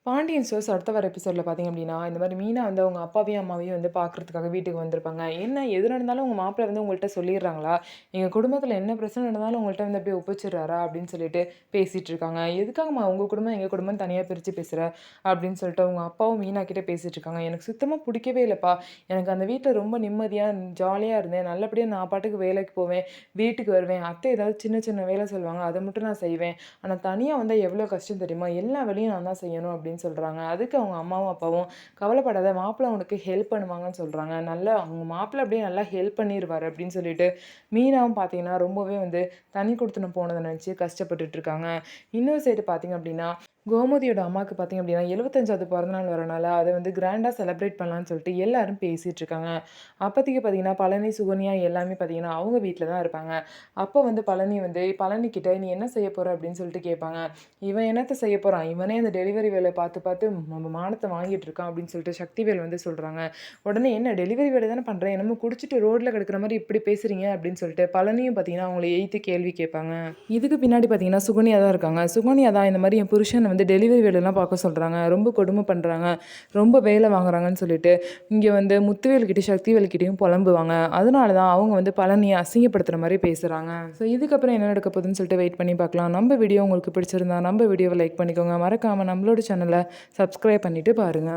Pandian stores அடுத்த வர எபிசோட்ல பார்த்தீங்க அப்படின்னா, இந்த மாரி மீனா வந்து அவங்க அப்பாவையும், அம்மாவையும் வந்து பார்க்கறதுக்காக வீட்டுக்கு வந்திருப்பாங்க. என்ன எது நடந்தாலும் உங்க மாப்பிள வந்து உங்கள்ட்ட சொல்லிர்றாங்களா? எங்க குடும்பத்தில என்ன பிரச்சனை நடந்தாலும் உங்கள்ட்ட வந்து அப்படியே ஒப்பிச்சிடுறாரா? அப்படின்னு சொல்லிட்டு பேசிட்டு இருக்காங்க. எதுக்காகம்மா உங்க குடும்பம், எங்க குடும்பம் தனியா பிரிச்சு பேசுற? அப்படின்னு சொல்லிட்டு அவங்க அப்பாவும் மீனா கிட்ட பேசிட்டு இருக்காங்க. எனக்கு சுத்தமா புடிக்கவே இல்லப்பா. எனக்கு அந்த வீட்ல ரொம்ப நிம்மதியா, ஜாலியா இருந்தேன். நல்லபடியா நான் பாட்டுக்கு வேலைக்கு போவேன், வீட்டுக்கு வருவேன். அத்தை ஏதாவது சின்ன சின்ன வேலை சொல்லுவாங்க. அத மட்டும் நான் செய்வேன். ஆனா தனியா வந்தா எவ்வளோ கஷ்டம் தெரியுமா? எல்லா வேலையும் நான் தான் செய்யணும் அப்படின்னு சொல்றாங்க. அதுக்கு அவங்க அம்மாவும், அப்பாவும் கவலைப்படாத மாப்பிள உனக்கு ஹெல்ப் பண்ணுவாங்கன்னு சொல்றாங்க. நல்லா அவங்க மாப்பிள அப்படியே நல்லா ஹெல்ப் பண்ணிருவாரு அப்படின்னு சொல்லிட்டு, மீனாவும் பார்த்தீங்கன்னா, ரொம்பவே வந்து தனி குடித்தனம் போனத நெனச்சு கஷ்டப்பட்டுட்டு இருக்காங்க. இன்னொரு சைடு பார்த்தீங்க அப்படின்னா, கோமதியோட அம்மாவுக்கு பார்த்தீங்க அப்படின்னா, 75வது பிறந்தநாள் வரனால அத வந்து கிராண்டா செலிப்ரேட் பண்ணலான்னு சொல்லிட்டு எல்லாரும் பேசிட்டு இருக்காங்க. அப்பதைக்கு பார்த்தீங்கன்னா, பழனி, சுகன்யா எல்லாமே பார்த்தீங்கன்னா, அவங்க வீட்ல தான் இருப்பாங்க. அப்போ வந்து பழனி வந்து பழனிக்கிட்ட "நீ என்ன செய்ய போற?" அப்படின்னு சொல்லிட்டு கேட்பாங்க. இவன் என்னத்த செய்ய போறான்? இவனே அந்த டெலிவரி வேல பார்த்து, பார்த்து நம்ம மானத்த வாங்கிட்டு இருக்கான் அப்படின்னு சொல்லிட்டு சக்திவேல் வந்து சொல்றாங்க. உடனே என்ன டெலிவரி வேல தானே பண்றேன். என்னமோ குடிச்சிட்டு ரோட்ல கிடக்குற மாரி இப்படி பேசுறீங்க அப்படின்னு சொல்லிட்டு பழனியும் பார்த்தீங்கன்னா, அவங்கள எய்த்து கேள்வி கேட்பாங்க. இதுக்கு பின்னாடி பார்த்தீங்கன்னா, சுகன்யா தான் இருக்காங்க. சுகன்யா தான் இந்த மாரி என் புருஷன வந்து டெலிவரி வேலைலாம் பார்க்க சொல்றாங்க. ரொம்ப கொடுமை பண்றாங்க. ரொம்ப வேலை வாங்குறாங்கன்னு சொல்லிட்டு, இங்க வந்து முத்துவேல் கிட்டயும், சக்திவேல் கிட்டயும் புலம்புவாங்க. அதனால தான் அவங்க வந்து பழனிய அசிங்கப்படுத்துற மாரி பேசுறாங்க. ஸோ இதுக்கப்புறம் என்ன நடக்க போகுதுன்னு சொல்லிட்டு வெயிட் பண்ணி பார்க்கலாம். நம்ம வீடியோ உங்களுக்கு பிடிச்சிருந்தா நம்ம வீடியோவ லைக் பண்ணிக்கோங்க. மறக்காம நம்மளோட சேனல சப்ஸ்கிரைப் பண்ணிட்டு பாருங்க.